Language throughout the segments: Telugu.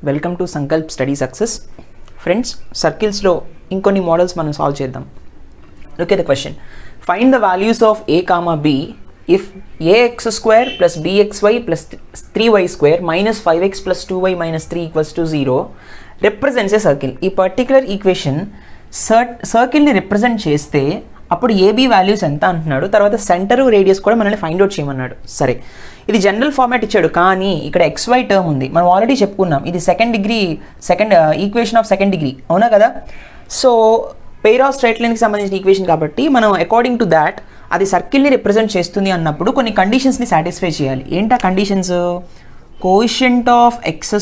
Welcome to Sankalp study success. Friends, సర్కిల్స్లో ఇంకొన్ని మోడల్స్ మనం సాల్వ్ చేద్దాం. Look at the question. Find the values of a, b if ax² + bxy + 3y² - 5x + 2y - 3 = 0 represents a circle. ఈ పర్టికులర్ ఈక్వేషన్ సర్కిల్ని రిప్రజెంట్ చేస్తే అప్పుడు ఏబీ వాల్యూస్ ఎంత అంటున్నాడు. తర్వాత సెంటర్ రేడియస్ కూడా మనల్ని ఫైండ్ అవుట్ చేయమన్నాడు. సరే, ఇది జనరల్ ఫార్మాట్ ఇచ్చాడు, కానీ ఇక్కడ XY టర్మ్ ఉంది. మనం ఆల్రెడీ చెప్పుకున్నాం, ఇది second equation of second degree, అవునా కదా. సో పెయిర్ ఆఫ్ స్ట్రైట్ లైన్కి సంబంధించిన ఈక్వేషన్ కాబట్టి మనం అకార్డింగ్ టు దాట్ అది సర్కిల్ని రిప్రజెంట్ చేస్తుంది అన్నప్పుడు కొన్ని కండిషన్స్ని సాటిస్ఫై చేయాలి. ఏంటా conditions? Coefficient of x²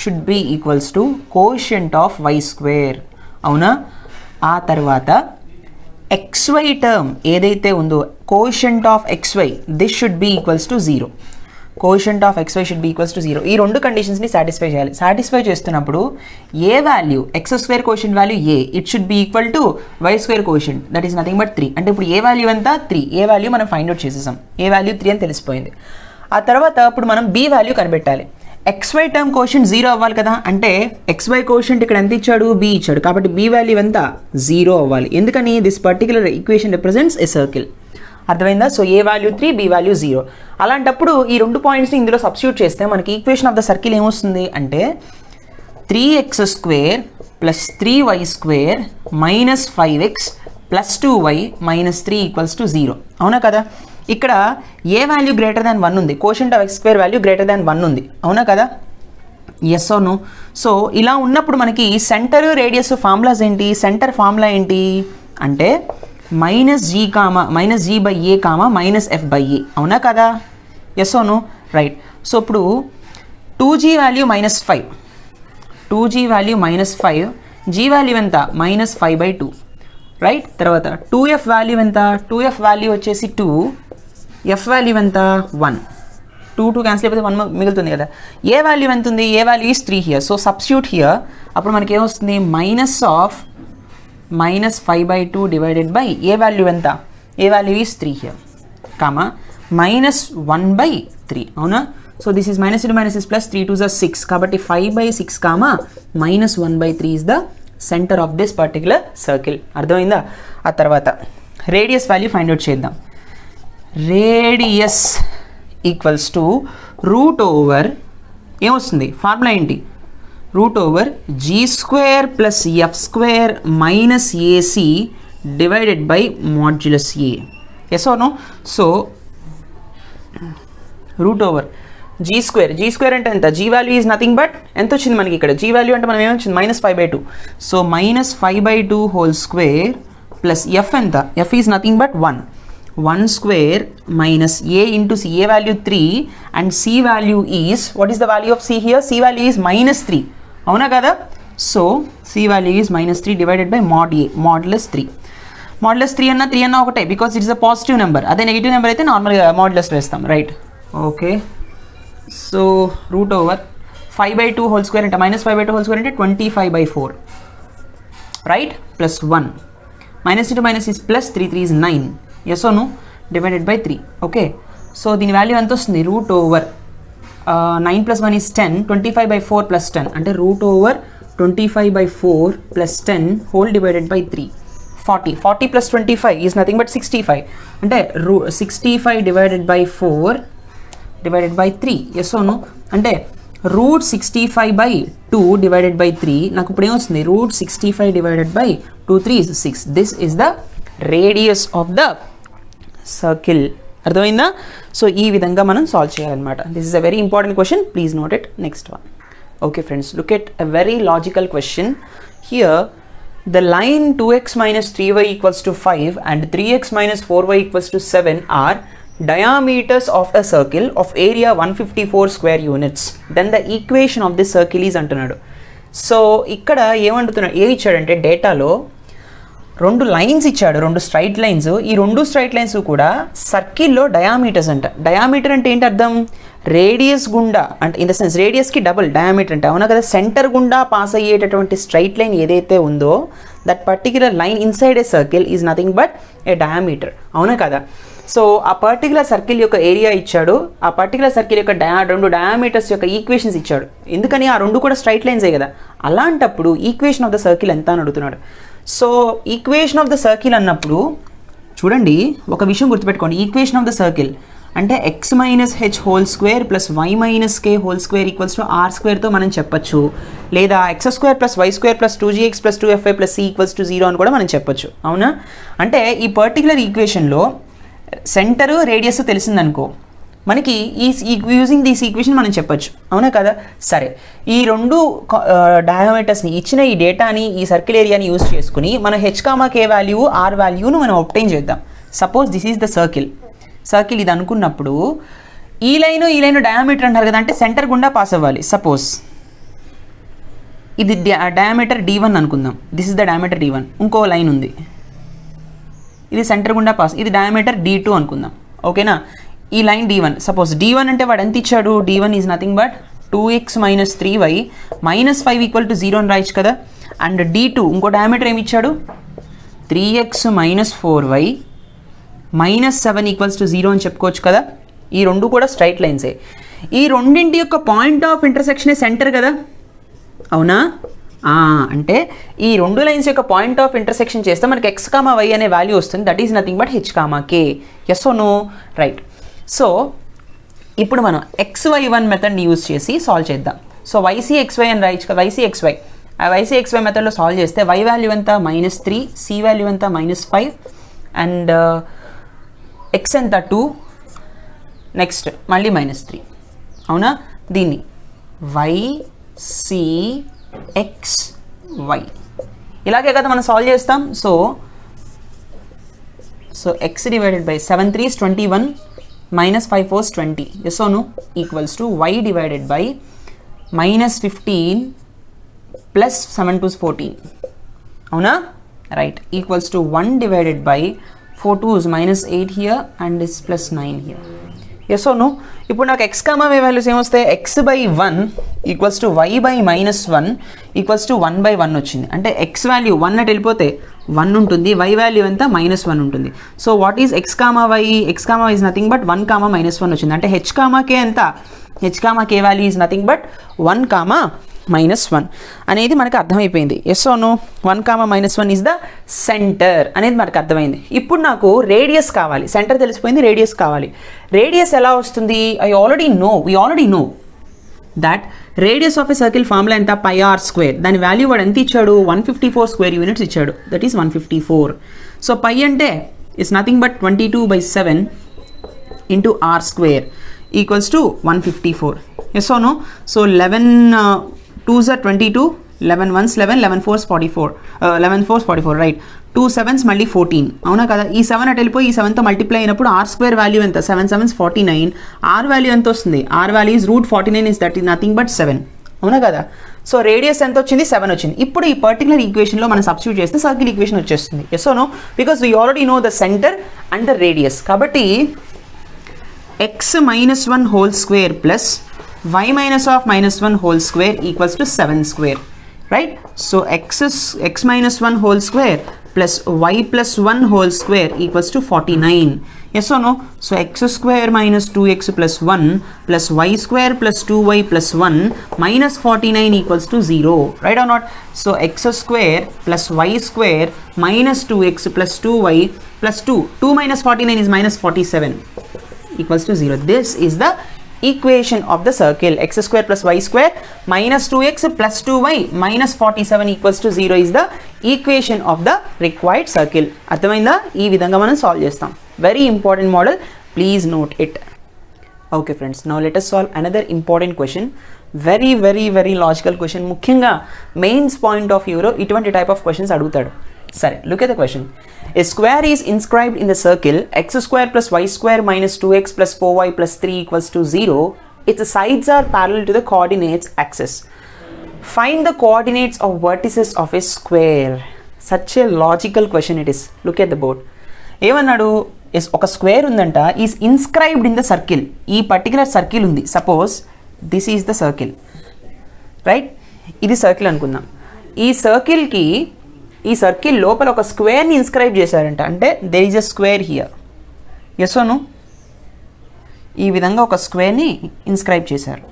should be equals to coefficient of y², అవునా. ఆ తర్వాత XY టర్మ్ ఏదైతే ఉందో coefficient of XY this should be equals to 0. Coefficient of XY should be equals to 0. ఈ రెండు కండిషన్స్ని సాటిస్ఫై చేయాలి. సాటిస్ఫై చేస్తున్నప్పుడు a value x² coefficient value a, it should be equal to y² coefficient, that is nothing but 3. అంటే ఇప్పుడు ఏ వాల్యూ ఎంత? 3. ఏ వాల్యూ మనం ఫైండ్ అవుట్ చేసేసాం, ఏ వాల్యూ 3 అని తెలిసిపోయింది. ఆ తర్వాత ఇప్పుడు మనం b వాల్యూ కనిపెట్టాలి. XY టర్మ్ కోఎఫిషియంట్ 0 అవ్వాలి కదా, అంటే XY కోఎఫిషియంట్ ఇక్కడ ఎంత ఇచ్చాడు? b ఇచ్చాడు, కాబట్టి b వాల్యూ ఎంత? 0 అవ్వాలి. ఎందుకని? This particular equation represents a circle. అర్థమైందా? సో ఏ వాల్యూ 3, b వాల్యూ 0. అలాంటప్పుడు ఈ రెండు పాయింట్స్ని ఇందులో సబ్స్టిట్యూట్ చేస్తే మనకి ఈక్వేషన్ ఆఫ్ ద సర్కిల్ ఏమొస్తుంది అంటే 3x² + 3y² - 5x + 2y - 3 = 0, అవునా కదా. ఇక్కడ ఏ వాల్యూ గ్రేటర్ దాన్ 1 ఉంది, quotient of x² value greater than 1 ఉంది, అవునా కదా. Yes or no? సో ఇలా ఉన్నప్పుడు మనకి సెంటర్ రేడియస్ ఫార్ములాస్ ఏంటి? సెంటర్ ఫార్ములా ఏంటి అంటే -g - -g/a, -f/a, అవునా కదా. Yes or no? Right. So ఇప్పుడు 2g value -5, 2g value -5, g value ఎంత? -5/2, రైట్. తర్వాత 2f వాల్యూ ఎంత? 2f వాల్యూ వచ్చేసి 2, f వాల్యూ ఎంత? 1. 2 క్యాన్సిల్ అయిపోతే 1 మిగులుతుంది కదా. ఏ వాల్యూ ఎంత ఉంది? A value is 3 here. So substitute here. అప్పుడు మనకి ఏమొస్తుంది? -5/2 డివైడెడ్ బై ఏ వాల్యూ ఎంత? A value is 3 here, comma -1/3, అవునా. సో దిస్ ఈస్ -6 +3 2 is 6, కాబట్టి 5/6 comma -1/3 is the centre of this particular circle. అర్థమైందా? ఆ తర్వాత రేడియస్ వాల్యూ ఫైండ్ అవుట్ చేద్దాం. రేడియస్ ఈక్వల్స్ టు √, ఏమొస్తుంది ఫార్ములా ఏంటి? √g² + f² - ac divided by modulus a. Yes or no? So √g² అంటే ఎంత? g value is nothing but ఎంత వచ్చింది మనకి ఇక్కడ? g వాల్యూ అంటే మనం ఏమొచ్చింది? -5/2. So -5/2 whole square plus f ఎంత? f is nothing but 1. 1² minus a into c. A value 3 and c value is, what is the value of c here? c value is -3, అవునా కదా. So c value is -3 divided by mod a, modulus 3. modulus 3 అన్న 3 అన్న ఒకటే, because it's a positive number. అదే నెగిటివ్ నెంబర్ అయితే నార్మల్గా మాడ్యులస్ వేస్తాం, right. Okay, so √5/2 whole square అంటే -5/2 హోల్ స్క్వేర్ అంటే 25/4, right, plus 1 -2 to minus is plus 3 3 is 9. Yes or no? Divided by 3. Okay, so దీని వాల్యూ ఎంత వస్తుంది? √9 + 1 is 10, 25/4 + 10 అంటే √25/4 + 10 whole divided by 3, 40. 40 + 25 is nothing but 65, అంటే 65 divided by 4 divided by 3. Yes or no? అంటే √65/2 డివైడెడ్ బై 3 నాకు ఇప్పుడు ఏమొస్తుంది? √65 divided by 2 3 is 6. This is the radius of the circle. అర్థమైందా? సో ఈ విధంగా మనం సాల్వ్ చేయాలన్నమాట. This is a very important question, please note it. Next one. Okay friends, look at a very logical question here. The line 2x - 3y = 5 and 3x - 4y = 7 are diameters of a circle of area 154 square units. Then the equation of this circle is అంటున్నాడు. సో ఇక్కడ ఏమంటున్నాడు? ఏ ఇచ్చాడంటే డేటాలో 2 లైన్స్ ఇచ్చాడు, 2 స్ట్రైట్ లైన్స్. ఈ 2 స్ట్రైట్ లైన్స్ కూడా సర్కిల్లో డయామీటర్స్ అంట. డయామీటర్ అంటే ఏంటి అర్థం? రేడియస్ గుండా అంటే ఇన్ ద సెన్స్ రేడియస్కి డబుల్ డయామీటర్ అంటే, అవునా కదా. సెంటర్ గుండా పాస్ అయ్యేటటువంటి స్ట్రైట్ లైన్ ఏదైతే ఉందో that particular line inside a circle is nothing but A diameter, అవునా కదా. సో ఆ పర్టికులర్ సర్కిల్ యొక్క ఏరియా ఇచ్చాడు, ఆ పర్టికులర్ సర్కిల్ యొక్క రెండు డయామీటర్స్ యొక్క ఈక్వేషన్స్ ఇచ్చాడు. ఎందుకని ఆ రెండు కూడా స్ట్రైట్ లైన్సే కదా. అలాంటప్పుడు ఈక్వేషన్ ఆఫ్ ద సర్కిల్ ఎంత అని అడుగుతున్నాడు. So equation of the circle అన్నప్పుడు చూడండి, ఒక విషయం గుర్తుపెట్టుకోండి. ఈక్వేషన్ ఆఫ్ ద సర్కిల్ అంటే x minus h whole square plus y minus k whole square equals to r స్క్వేర్తో మనం చెప్పచ్చు. లేదా x square plus y square plus 2gx plus 2fy plus c equals to 0 అని కూడా మనం చెప్పచ్చు. అవునా? అంటే ఈ పర్టికులర్ ఈక్వేషన్లో సెంటరు రేడియస్ తెలిసిందనుకో, మనకి యూజింగ్ దిస్ ఈక్వేషన్ మనం చెప్పచ్చు. అవునా కదా? సరే, ఈ రెండు డయామీటర్స్ని ఇచ్చిన ఈ డేటాని, ఈ సర్కిల్ ఏరియాని యూజ్ చేసుకుని మనం h, k వాల్యూ, r వాల్యూను మనం ఆబ్టైన్ చేద్దాం. Suppose this is the circle ఇది అనుకున్నప్పుడు ఈ లైన్ డయామీటర్ అంటారు కదా, అంటే సెంటర్ గుండా పాస్ అవ్వాలి. సపోజ్ ఇది డయామీటర్ d1 అనుకుందాం. This is the diameter d1. ఇంకో లైన్ ఉంది, ఇది సెంటర్ గుండా పాస్, ఇది డయామీటర్ d2 అనుకుందాం. ఓకేనా? ఈ లైన్ d1. సపోజ్ d1 అంటే వాడు ఎంత ఇచ్చాడు? d1 is nothing but 2x minus 3y minus 5 equal to 0 అని రాయొచ్చు కదా. అండ్ d2 ఇంకో డయామీటర్ ఏమి ఇచ్చాడు? 3x minus 4y minus 7 equals to 0 అని చెప్పుకోవచ్చు కదా. ఈ రెండు కూడా స్ట్రైట్ లైన్సే. ఈ రెండింటి యొక్క పాయింట్ ఆఫ్ ఇంటర్సెక్షనే సెంటర్ కదా. అవునా? అంటే ఈ రెండు లైన్స్ యొక్క పాయింట్ ఆఫ్ ఇంటర్సెక్షన్ చేస్తే మనకి x, y అనే వాల్యూ వస్తుంది. That is nothing but h, k. Yes or no? Right. So ఇప్పుడు మనం xy1 మెథడ్ని యూజ్ చేసి సాల్వ్ చేద్దాం. సో ycxy అని రాయొచ్చు కదా. ycxy ఆ ycxy మెథడ్లో సాల్వ్ చేస్తే y వాల్యూ ఎంత? -3, c వాల్యూ ఎంత? -5 అండ్ x ఎంత? 2, నెక్స్ట్ మళ్ళీ -3. అవునా? దీన్ని ycxy ఇలాగే కదా మనం సాల్వ్ చేస్తాం. So x divided by 7 3s 21 minus 5 4s 20. Yes or no? Equals to y divided by -15 plus 7 2s 14. అవునా? Right. Equals to 1 divided by 4 2s -8 here and this plus 9 here. Yes or no? ఇప్పుడు నాకు x, y వాల్యూస్ ఏమొస్తాయి? x by 1 equals to y by -1 equals to 1 by 1 వచ్చింది. అంటే x వాల్యూ 1 అటు వెళ్ళిపోతే 1 ఉంటుంది, y వాల్యూ ఎంత? -1 ఉంటుంది. So what is x, y? x, y is nothing but 1, -1 వచ్చింది. అంటే h, k ఎంత? h, k value is nothing but 1, -1 అనేది మనకు అర్థమైపోయింది. Yes or no? 1, -1 is the centre అనేది మనకు అర్థమైంది. ఇప్పుడు నాకు రేడియస్ కావాలి. సెంటర్ తెలిసిపోయింది, రేడియస్ కావాలి. రేడియస్ ఎలా వస్తుంది? we already know that radius of a circle formula ఎంత? πr². దాని వాల్యూ వాడు ఎంత ఇచ్చాడు? 154 స్క్వేర్ యూనిట్స్ ఇచ్చాడు. That is 154. సో పై అంటే is nothing but 22/7 into r² equals to 154. Yes or no? So 11 2s are 22, 11 1s 11, 11 4s 44, 11 4s 44, right. 2 7s మళ్ళీ 14. అవునా కదా? ఈ 7 అటు వెళ్ళిపోయి ఈ 7తో మల్టిప్లై అయినప్పుడు r² వాల్యూ ఎంత? 7 7s 49. r వాల్యూ ఎంత వస్తుంది? r value is √49 is that is nothing but 7. అవునా కదా? సో రేడియస్ ఎంత వచ్చింది? 7 వచ్చింది. ఇప్పుడు ఈ పర్టికులర్ ఈక్వేషన్లో మనం సబ్స్టిట్యూట్ చేస్తే సర్కిల్ ఈక్వేషన్ వచ్చేస్తుంది. Yes or no? Because we already know the centre and the radius. కాబట్టి x -1 whole square plus y -1 whole square equals to 7 square, right? So x -1 whole square plus y plus 1 whole square equals to 49. Yes or no? So x square minus 2x plus 1 plus y square plus 2y plus 1 minus 49 equals to 0, right or not? So x square plus y square minus 2x plus 2y plus 2 minus 49 is minus 47 equals to 0. This is the equation of the circle. X square plus y square minus 2x plus 2y minus 47 equals to 0 is the equation of the required circle. అర్థమైందా? ఈ విధంగా మనం సాల్వ్ చేస్తాం. Very important model. Please note it. Okay friends, now let us solve another important question. Very logical question. ముఖ్యంగా మెయిన్స్ పాయింట్ ఆఫ్ వ్యూలో ఇటువంటి టైప్ ఆఫ్ క్వశ్చన్స్ అడుగుతాడు. సరే, look at the question. A square is inscribed in the circle x square plus y square minus 2x plus 4y plus 3 equals to 0. Its sides are parallel to the coordinates axis. Find the coordinates of vertices of a square. Such a logical question it is. Look at the board. ఏమన్నాడు? ఒక స్క్వేర్ ఉందంట, is inscribed in the circle. ఈ పర్టికులర్ సర్కిల్ ఉంది. Suppose this is the circle, right? ఇది సర్కిల్ అనుకుందాం. ఈ సర్కిల్ లోపల ఒక స్క్వేర్ని ఇన్స్క్రైబ్ చేశారంట. అంటే there is a square here. Yes or no? ఈ విధంగా ఒక స్క్వేర్ని ఇన్స్క్రైబ్ చేశారు.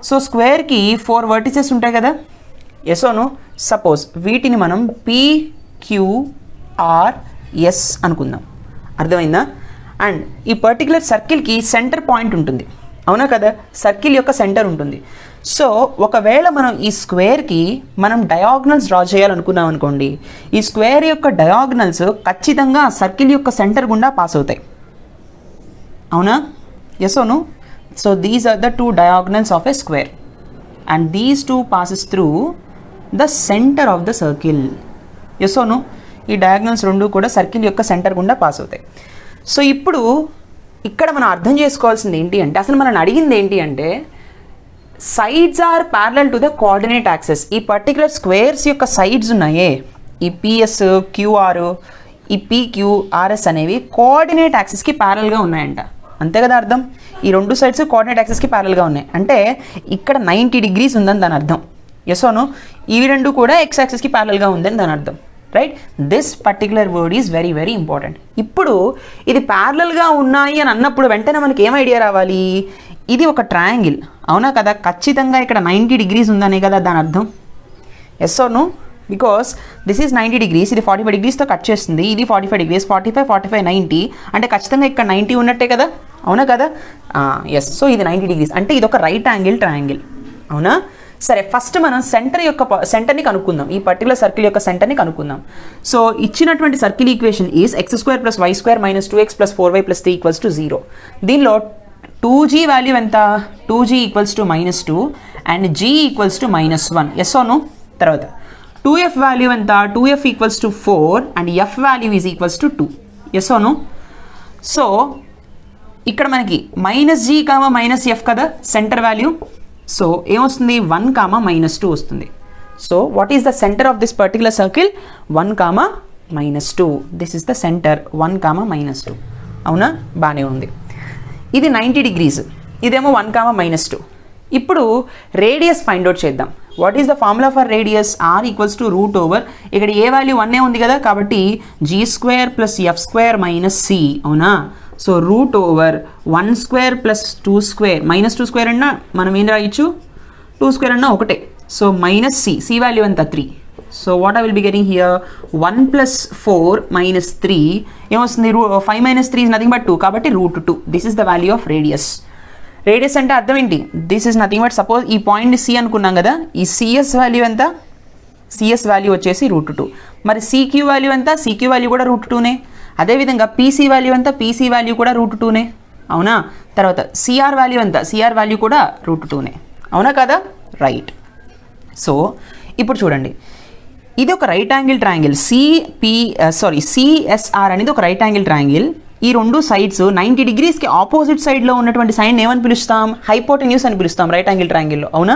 సో స్క్వేర్కి 4 వర్టిసెస్ ఉంటాయి కదా, ఎస్ ఓ నో? సపోజ్ వీటిని మనం PQRS అనుకుందాం. అర్థమైందా? అండ్ ఈ పర్టికులర్ సర్కిల్కి సెంటర్ పాయింట్ ఉంటుంది, అవునా కదా? సర్కిల్ యొక్క సెంటర్ ఉంటుంది. సో ఒకవేళ మనం ఈ స్క్వేర్కి మనం డయాగ్నల్స్ డ్రా చేయాలనుకున్నాం అనుకోండి, ఈ స్క్వేర్ యొక్క డయాగ్నల్స్ ఖచ్చితంగా సర్కిల్ యొక్క సెంటర్ గుండా పాస్ అవుతాయి, అవునా? Yes or no? So these are the 2 diagonals of a square and these 2 passes through the center of the circle. Yes or no? ఈ డయాగ్నల్స్ రెండు కూడా సర్కిల్ యొక్క సెంటర్ గుండా పాస్ అవుతాయి. సో ఇప్పుడు ఇక్కడ మనం అర్థం చేసుకోవాల్సింది ఏంటి అంటే, అసలు మనం అడిగింది ఏంటి అంటే sides are parallel to the coordinate axes. ఈ పర్టికులర్ స్క్వేర్స్ యొక్క సైడ్స్ ఉన్నాయే, ఈ PS, QR, ఈ PQRS అనేవి కోఆర్డినేట్ యాక్సెస్కి ప్యారల్గా ఉన్నాయంట, అంతే కదా అర్థం? ఈ రెండు సైడ్స్ కోఆర్డినేట్ యాక్సెస్కి ప్యారల్గా ఉన్నాయి అంటే ఇక్కడ 90 degrees ఉందని దాని అర్థం. Yes or no? ఇవి రెండు కూడా X యాక్సెస్కి ప్యారల్గా ఉందని దాని అర్థం, right? This particular word is very very important. ఇప్పుడు ఇది ప్యారలల్గా ఉన్నాయి అని అన్నప్పుడు వెంటనే మనకి ఏం ఐడియా రావాలి? ఇది ఒక ట్రయాంగిల్, అవునా కదా? ఖచ్చితంగా ఇక్కడ 90 degrees ఉందనే కదా దాని అర్థం. Yes or no? Because this is 90 degrees, ఇది 45 degreesతో కట్ చేస్తుంది, ఇది 45 degrees, 45, 45, 90 అంటే ఖచ్చితంగా ఇక్కడ 90 ఉన్నట్టే కదా, అవునా కదా? ఎస్. సో ఇది 90 degrees అంటే ఇది ఒక రైట్ యాంగిల్ ట్రయాంగిల్, అవునా? సరే, ఫస్ట్ మనం సెంటర్ని కనుక్కుందాం, ఈ పర్టికులర్ సర్కిల్ యొక్క సెంటర్ని కనుక్కుందాం. సో ఇచ్చినటువంటి circle equation is x² + y² - 2x + 4y + 3 = 0. దీనిలో 2g వాల్యూ ఎంత? 2g = -2 and g = -1. Yes or no? తర్వాత 2f వాల్యూ ఎంత? 2f = 4 and f value is equals to 2. Yes or no? So ఇక్కడ మనకి -g, -f కదా సెంటర్ వాల్యూ. సో ఏమొస్తుంది? 1, -2 వస్తుంది. So what is the centre of this particular circle? 1, -2. This is the centre 1, -2. అవునా? బాగానే ఉంది. ఇది 90 degrees, ఇదేమో 1, -2. ఇప్పుడు రేడియస్ ఫైండ్ అవుట్ చేద్దాం. What is the formula for radius? r = √, ఇక్కడ ఏ వాల్యూ 1 ఉంది కదా కాబట్టి g² + f² - c, అవునా? సో √1² + 2² -2² అన్నా మనం ఏం రాయొచ్చు? 2² అన్నా ఒకటే. సో -c వాల్యూ ఎంత? 3. So what I will be getting here? 1 + 4 - 3 ఏమొస్తుంది? 5 - 3 is nothing but 2 కాబట్టి √2. This is the value of radius. Radius అంటే అర్థం ఏంటి? This is nothing but, suppose ఈ పాయింట్ C అనుకున్నాం కదా, ఈ CS వాల్యూ ఎంత? CS వాల్యూ వచ్చేసి √2. మరి CQ వాల్యూ ఎంత? CQ వాల్యూ కూడా √2నే. అదేవిధంగా PC వాల్యూ ఎంత? PC వాల్యూ కూడా √2నే, అవునా? తర్వాత CR వాల్యూ ఎంత? CR వాల్యూ కూడా √2నే, అవునా కదా? రైట్. సో ఇప్పుడు చూడండి, ఇది ఒక రైట్ యాంగిల్ ట్రయాంగిల్. CSR అనేది ఒక రైట్ యాంగిల్ ట్రయాంగిల్. ఈ రెండు సైడ్స్ 90 degreesకి ఆపోజిట్ సైడ్లో ఉన్నటువంటి సైడ్ ఏమని పిలుస్తాం? హైపోటెన్యూస్ అని పిలుస్తాం రైట్ యాంగిల్ ట్రయాంగిల్లో, అవునా?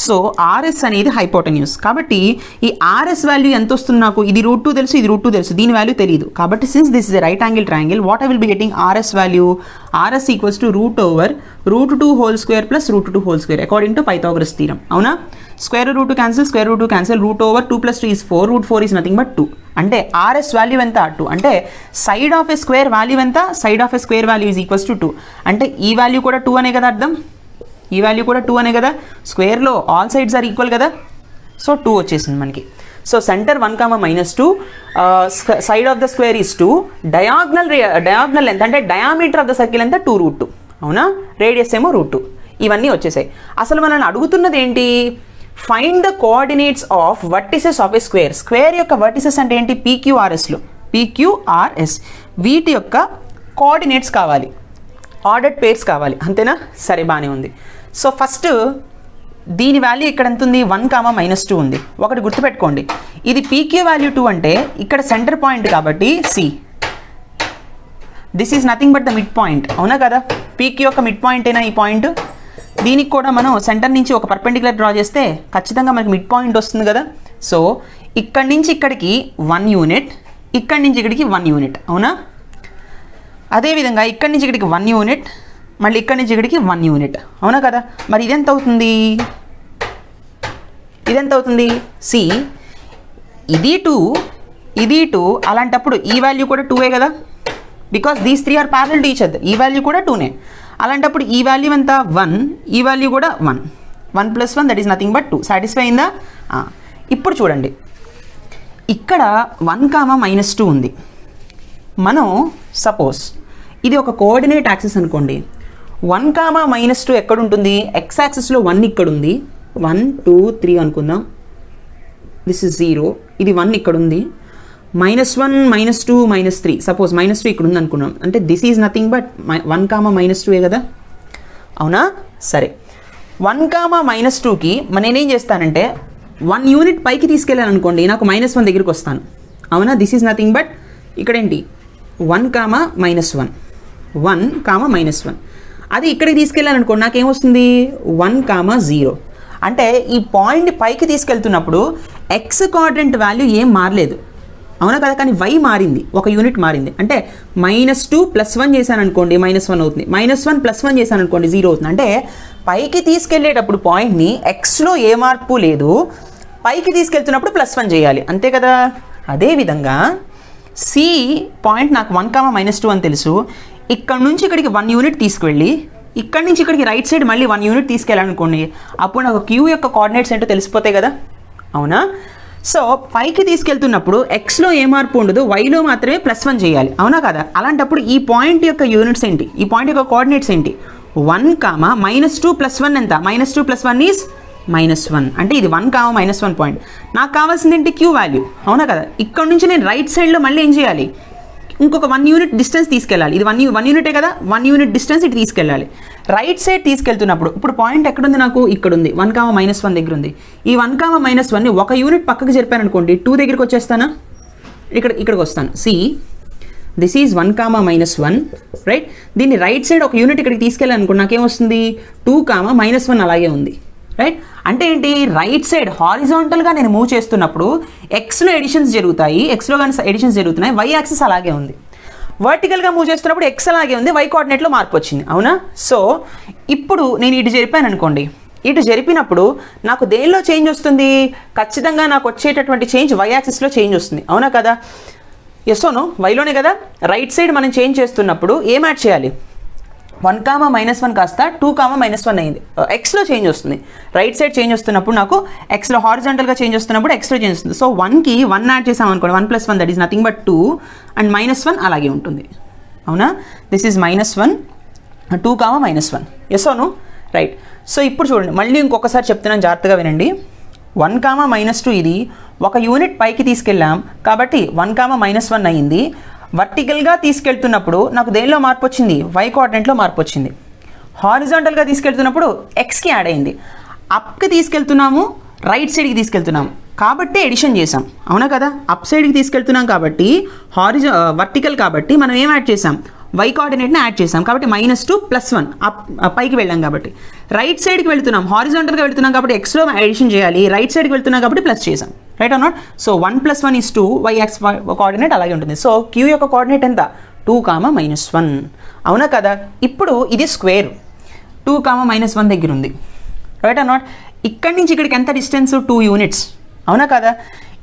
సో RS అనేది హైపోటెన్యూస్ కాబట్టి ఈ RS వాల్యూ ఎంత వస్తుంది నాకు? ఇది √2 తెలుసు, ఇది √2 తెలుసు, దీని వాల్యూ తెలియదు కాబట్టి since this is a right angle triangle, what I will be getting? RS value RS = √2² + √2² according to Pythagoras theorem, అవునా? Square root cancel, √2 + 3 is 4, √4 is nothing but 2. అంటే RS వాల్యూ ఎంత? 2. అంటే side of a square value ఎంత? Side of a square value is equals to 2. అంటే ఈ వాల్యూ కూడా 2 అనే కదా అర్థం? ఈ వాల్యూ కూడా 2 అనే కదా? స్క్వేర్లో ఆల్ సైడ్స్ ఆర్ ఈక్వల్ కదా, సో 2 వచ్చేసింది మనకి. So centre 1, -2, side of the square is 2, diagonal ఎంత అంటే డయామీటర్ ఆఫ్ ద సర్కిల్ ఎంత? 2 √2, అవునా? రేడియస్ ఏమో √2. ఇవన్నీ వచ్చేసాయి. అసలు మనల్ని అడుగుతున్నది ఏంటి? Find the coordinates of vertices of a square. Square యొక్క వర్టిసెస్ అంటే ఏంటి? PQRS. వీటి యొక్క కోఆర్డినేట్స్ కావాలి, ఆర్డర్డ్ పేర్స్ కావాలి, అంతేనా? సరే, బాగానే ఉంది. సో ఫస్ట్ దీని వాల్యూ ఇక్కడ ఎంత ఉంది? 1, -2 ఉంది. ఒకటి గుర్తుపెట్టుకోండి, ఇది PQ వాల్యూ 2 అంటే ఇక్కడ సెంటర్ పాయింట్ కాబట్టి C. This is nothing but the mid point, అవునా కదా? PQ యొక్క మిడ్ పాయింట్ అయినా ఈ పాయింట్. దీనికి కూడా మనం సెంటర్ నుంచి ఒక పర్పెండిక్యులర్ డ్రా చేస్తే ఖచ్చితంగా మనకి మిడ్ పాయింట్ వస్తుంది కదా. సో ఇక్కడి నుంచి ఇక్కడికి 1 యూనిట్, ఇక్కడి నుంచి ఇక్కడికి 1 యూనిట్, అవునా? అదేవిధంగా ఇక్కడి నుంచి ఇక్కడికి 1 యూనిట్, మళ్ళీ ఇక్కడి నుంచి ఇక్కడికి 1 యూనిట్, అవునా కదా? మరి ఇదెంత అవుతుంది? C. ఇది 2, ఇది 2. అలాంటప్పుడు ఈ వాల్యూ కూడా 2ఏ కదా? Because these 3 are parallel to each other. ఈ వాల్యూ కూడా 2నే. అలాంటప్పుడు ఈ వాల్యూ ఎంత 1, ఈ వాల్యూ కూడా 1. 1 + 1 that is nothing but 2. Satisfy అయిందా? ఇప్పుడు చూడండి, ఇక్కడ 1, -2 ఉంది. మనం సపోజ్ ఇది ఒక కోఆర్డినేట్ యాక్సిస్ అనుకోండి. 1, -2 ఎక్కడ ఉంటుంది? ఎక్స్ యాక్సిస్లో 1 ఇక్కడ ఉంది. 1 2 3 అనుకుందాం. This is 0. ఇది 1 ఇక్కడ ఉంది. -1 -2 -3 సపోజ్ -2 ఇక్కడ ఉంది అనుకున్నాం. అంటే దిస్ ఈజ్ నథింగ్ బట్ 1, -2 కదా, అవునా? సరే, 1, -2కి నేనేం చేస్తానంటే 1 యూనిట్ పైకి తీసుకెళ్ళాను అనుకోండి, నాకు -1 దగ్గరికి వస్తాను, అవునా? దిస్ ఈజ్ నథింగ్ బట్ ఇక్కడ ఏంటి 1, -1 1, -1. అది ఇక్కడికి తీసుకెళ్ళాను అనుకోండి, నాకేమొస్తుంది 1, 0. అంటే ఈ పాయింట్ పైకి తీసుకెళ్తున్నప్పుడు ఎక్స్ కోఆర్డినేట్ వాల్యూ ఏం మారలేదు, అవునా కదా? కానీ y మారింది, ఒక యూనిట్ మారింది. అంటే -2 + 1 చేశాను అనుకోండి, -1 అవుతుంది. -1 + 1 చేశాను అనుకోండి, 0 అవుతుంది. అంటే పైకి తీసుకెళ్లేటప్పుడు పాయింట్ని ఎక్స్లో ఏ మార్పు లేదు, పైకి తీసుకెళ్తున్నప్పుడు +1 చేయాలి, అంతే కదా? అదేవిధంగా సి పాయింట్ నాకు 1, -2 అని తెలుసు. ఇక్కడ నుంచి ఇక్కడికి 1 యూనిట్ తీసుకువెళ్ళి ఇక్కడ నుంచి ఇక్కడికి రైట్ సైడ్ మళ్ళీ 1 యూనిట్ తీసుకెళ్ళాలనుకోండి, అప్పుడు నాకు క్యూ యొక్క కోఆర్డినేట్స్ ఏంటో తెలిసిపోతాయి కదా, అవునా? సో పైకి తీసుకెళ్తున్నప్పుడు ఎక్స్లో ఏ మార్పు ఉండదు, వైలో మాత్రమే +1 చేయాలి, అవునా కదా? అలాంటప్పుడు ఈ పాయింట్ యొక్క యూనిట్స్ ఏంటి, ఈ పాయింట్ యొక్క కోఆర్డినేట్స్ ఏంటి? 1, -2 + 1 ఎంత? -2 + 1 ఈజ్ -1. అంటే ఇది 1, -1 పాయింట్. నాకు కావాల్సింది ఏంటి? క్యూ వాల్యూ, అవునా కదా? ఇక్కడ నుంచి నేను రైట్ సైడ్లో మళ్ళీ ఏం చేయాలి? ఇంకొక 1 యూనిట్ డిస్టెన్స్ తీసుకెళ్ళాలి. ఇది 1 యూనిటే కదా, 1 యూనిట్ డిస్టెన్స్ ఇటు తీసుకెళ్ళాలి. రైట్ సైడ్ తీసుకెళ్తున్నప్పుడు ఇప్పుడు పాయింట్ ఎక్కడుంది? నాకు ఇక్కడ ఉంది, 1, -1 దగ్గర ఉంది. ఈ 1, -1ని ఒక యూనిట్ పక్కకు జరిపాను అనుకోండి, 2 దగ్గరికి వచ్చేస్తానా? ఇక్కడికి వస్తాను. See this is 1, -1 right. దీన్ని రైట్ సైడ్ ఒక యూనిట్ ఇక్కడికి తీసుకెళ్ళాను అనుకోండి, నాకేమొస్తుంది 2, -1 అలాగే ఉంది, రైట్. అంటే ఏంటి? రైట్ సైడ్ హారిజాంటల్గా నేను మూవ్ చేస్తున్నప్పుడు ఎక్స్లో ఎడిషన్స్ జరుగుతాయి, ఎక్స్లో కానీ ఎడిషన్స్ జరుగుతున్నాయి, వై యాక్సిస్ అలాగే ఉంది. వర్టికల్గా మూవ్ చేస్తున్నప్పుడు ఎక్స్ అలాగే ఉంది, వై కోఆర్డినేట్లో మార్పు వచ్చింది, అవునా? సో ఇప్పుడు నేను ఇటు జరిపాను అనుకోండి, ఇటు జరిపినప్పుడు నాకు దేనిలో చేంజ్ వస్తుంది? ఖచ్చితంగా నాకు వచ్చేటటువంటి చేంజ్ వై యాక్సిస్లో చేంజ్ వస్తుంది, అవునా కదా? ఎస్ ఓనో? వైలోనే కదా. రైట్ సైడ్ మనం చేంజ్ చేస్తున్నప్పుడు ఏం యాడ్ చేయాలి? 1, -1 కాస్త 2, -1 అయింది, ఎక్స్లో చేంజ్ వస్తుంది. రైట్ సైడ్ చేంజ్ వస్తున్నప్పుడు నాకు ఎక్స్లో హారిజాంటల్గా చేంజ్ వస్తున్నప్పుడు ఎక్స్లో చేంజ్ వస్తుంది. సో 1కి 1 యాడ్ చేసాం అనుకోండి, 1 + 1 that is nothing but 2 and -1 అలాగే ఉంటుంది, అవునా? దిస్ ఈజ్ -1 2, -1 ఎస్ ఓనో? రైట్. సో ఇప్పుడు చూడండి, మళ్ళీ ఇంకొకసారి చెప్తున్నాను, జాగ్రత్తగా వినండి. 1, -2 ఇది ఒక యూనిట్ పైకి తీసుకెళ్ళాం కాబట్టి 1, -1 అయింది. వర్టికల్గా తీసుకెళ్తున్నప్పుడు నాకు దేనిలో మార్పు వచ్చింది? వై కోఆర్డినేట్లో మార్పు వచ్చింది. హారిజాంటల్గా తీసుకెళ్తున్నప్పుడు ఎక్స్కి యాడ్ అయింది. అప్కి తీసుకెళ్తున్నాము, రైట్ సైడ్కి తీసుకెళ్తున్నాము కాబట్టి ఎడిషన్ చేసాం, అవునా కదా? అప్ సైడ్కి తీసుకెళ్తున్నాం కాబట్టి వర్టికల్ కాబట్టి మనం ఏం యాడ్ చేసాం? వై కోఆర్డినేట్ని యాడ్ చేసాం కాబట్టి -2 + 1 పైకి వెళ్ళాం కాబట్టి. రైట్ సైడ్కి వెళ్తున్నాం, హారిజాంటల్గా వెళ్తున్నాం కాబట్టి ఎక్స్లో ఎడిషన్ చేయాలి, రైట్ సైడ్కి వెళ్తున్నాం కాబట్టి ప్లస్ చేసాం, right or not? So 1 + 1 is 2, y axis coordinate అలాగే ఉంటుంది. సో క్యూ యొక్క కోఆర్డినేట్ ఎంత? 2, -1, అవునా కదా? ఇప్పుడు ఇది స్క్వేర్ 2, -1 దగ్గర ఉంది, రైట్ ఆర్ నాట్? ఇక్కడి నుంచి ఇక్కడికి ఎంత డిస్టెన్స్? 2 యూనిట్స్, అవునా కదా?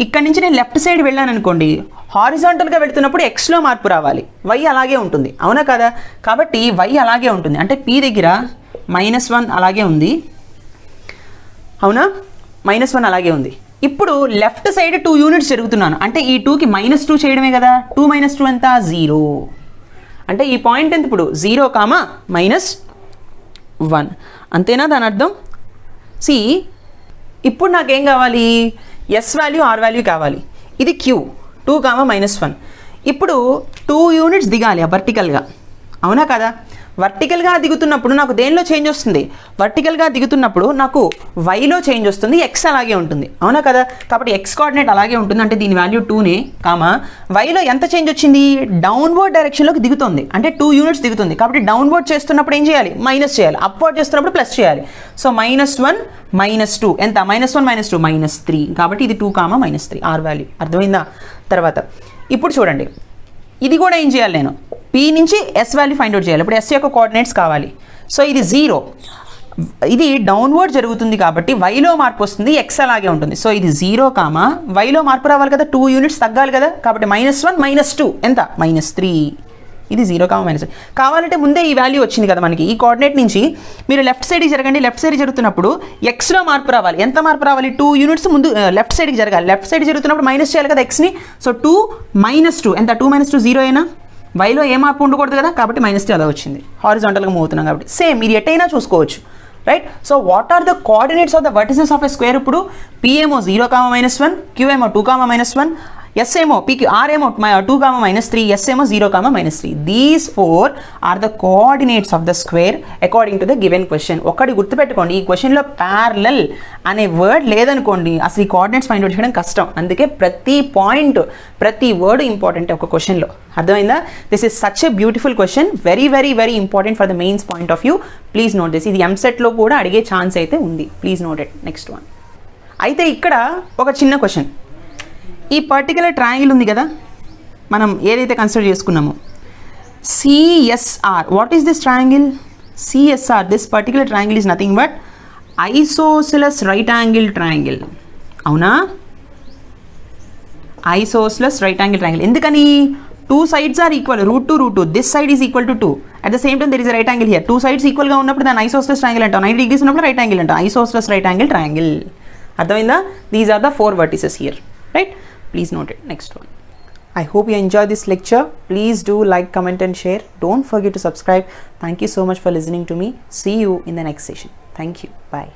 ఇక్కడ నుంచి నేను లెఫ్ట్ సైడ్ వెళ్ళాను అనుకోండి, హారిజాంటల్గా వెళ్తున్నప్పుడు ఎక్స్లో మార్పు రావాలి, వై అలాగే ఉంటుంది, అవునా కదా? కాబట్టి వై అలాగే ఉంటుంది. అంటే పీ దగ్గర -1 అలాగే ఉంది, అవునా? -1 అలాగే ఉంది. ఇప్పుడు లెఫ్ట్ సైడ్ 2 యూనిట్స్ జరుగుతున్నాను, అంటే ఈ 2కి -2 చేయడమే కదా. 2 - 2 ఎంత? 0. అంటే ఈ పాయింట్ ఎంత ఇప్పుడు? 0, -1 అంతేనా దాని అర్థం? సి ఇప్పుడు నాకేం కావాలి? ఎస్ వాల్యూ, ఆర్ వాల్యూ కావాలి. ఇది క్యూ 2, -1. ఇప్పుడు 2 యూనిట్స్ దిగాలి వర్టికల్గా, అవునా కదా? వర్టికల్గా దిగుతున్నప్పుడు నాకు దేనిలో చేంజ్ వస్తుంది? వర్టికల్గా దిగుతున్నప్పుడు నాకు వైలో చేంజ్ వస్తుంది, ఎక్స్ అలాగే ఉంటుంది, అవునా కదా? కాబట్టి ఎక్స్ కోఆర్డినేట్ అలాగే ఉంటుంది, అంటే దీని వాల్యూ 2నే, వైలో ఎంత చేంజ్ వచ్చింది? డౌన్వర్డ్ డైరెక్షన్లోకి దిగుతుంది, అంటే 2 యూనిట్స్ దిగుతుంది. కాబట్టి డౌన్వర్డ్ చేస్తున్నప్పుడు ఏం చేయాలి? మైనస్ చేయాలి. అప్వర్డ్ చేస్తున్నప్పుడు ప్లస్ చేయాలి. సో -1 -2 ఎంత? -1 -2 -3. కాబట్టి ఇది 2, -3 ఆర్ వాల్యూ. అర్థమైందా? తర్వాత ఇప్పుడు చూడండి, ఇది కూడా ఏం చేయాలి? నేను పీ నుంచి ఎస్ వాల్యూ ఫైండ్ అవుట్ చేయాలి. ఇప్పుడు ఎస్ యొక్క కోఆర్డినేట్స్ కావాలి. సో ఇది 0, ఇది డౌన్వర్డ్ జరుగుతుంది కాబట్టి వైలో మార్పు వస్తుంది, ఎక్స్ అలాగే ఉంటుంది. సో ఇది 0, వైలో మార్పు రావాలి కదా, 2 యూనిట్స్ తగ్గాలి కదా. కాబట్టి -1 -2 ఎంత? -3. ఇది 0, -1. కావాలంటే ముందే ఈ వాల్యూ వచ్చింది కదా మనకి, ఈ కోఆర్డినేట్ నుంచి మీరు లెఫ్ట్ సైడ్కి జరగండి. లెఫ్ట్ సైడ్ జరుగుతున్నప్పుడు ఎక్స్లో మార్పు రావాలి. ఎంత మార్పు రావాలి? 2 యూనిట్స్ ముందు లెఫ్ట్ సైడ్కి జరగాలి. లెఫ్ట్ సైడ్ జరుగుతున్నప్పుడు మైనస్ చేయాలి కదా ఎక్స్ని. సో 2 - 2 ఎంత? 2 - 2 0 అయినా. వైలో ఏ మార్పు ఉండకూడదు కదా, కాబట్టి -2 అలా వచ్చింది. హారిజాంటల్గా మూవ్ అవుతున్నాం కాబట్టి సేమ్ మీరు ఎట్టయినా చూసుకోవచ్చు, right? So what are the coordinates of the vertices of a square? ఇప్పుడు P ఏమో 0, -1, Q ఏమో 2, -1, S ఏమో Pకి R ఏమో 2, -3, S ఏమో 0, -3. These 4 are the coordinates of the square according to the given question. ఒకటి గుర్తుపెట్టుకోండి, ఈ క్వశ్చన్లో ప్యారలల్ అనే వర్డ్ లేదనుకోండి అసలు ఈ కోఆర్డినేట్స్ ఫైండ్ అవుట్ చేయడం కష్టం. అందుకే ప్రతి పాయింట్, ప్రతి వర్డ్ ఇంపార్టెంట్ ఒక క్వశ్చన్లో. అర్థమైందా? This is such a beautiful question, very very very important for the mains point of view. Please note this. ఇది ఎంసెట్లో కూడా అడిగే ఛాన్స్ అయితే ఉంది. Please note it. Next one. అయితే ఇక్కడ ఒక చిన్న క్వశ్చన్. ఈ పర్టికులర్ ట్రయాంగిల్ ఉంది కదా, మనం ఏదైతే కన్సిడర్ చేసుకున్నామో CSR. What is this triangle? CSR. This particular triangle is nothing but isosceles right angle triangle. అవునా? Isosceles right angle triangle. ఎందుకని? 2 sides are equal, √2. This side is equal to 2. At the same time there is a right angle here. 2 sides equal గా ఉన్నప్పుడు దాన్ని ఐసోసెలస్ ట్రయాంగిల్ అంటాం. 90 degrees ఉన్నప్పుడు రైట్ యాంగిల్ అంటాం. Isosceles right angle triangle. అర్థమైందా? These are the 4 vertices here, right? Please note it. Next one. I hope you enjoyed this lecture. Please do like, comment and share. Don't forget to subscribe. Thank you so much for listening to me. See you in the next session. Thank you. Bye.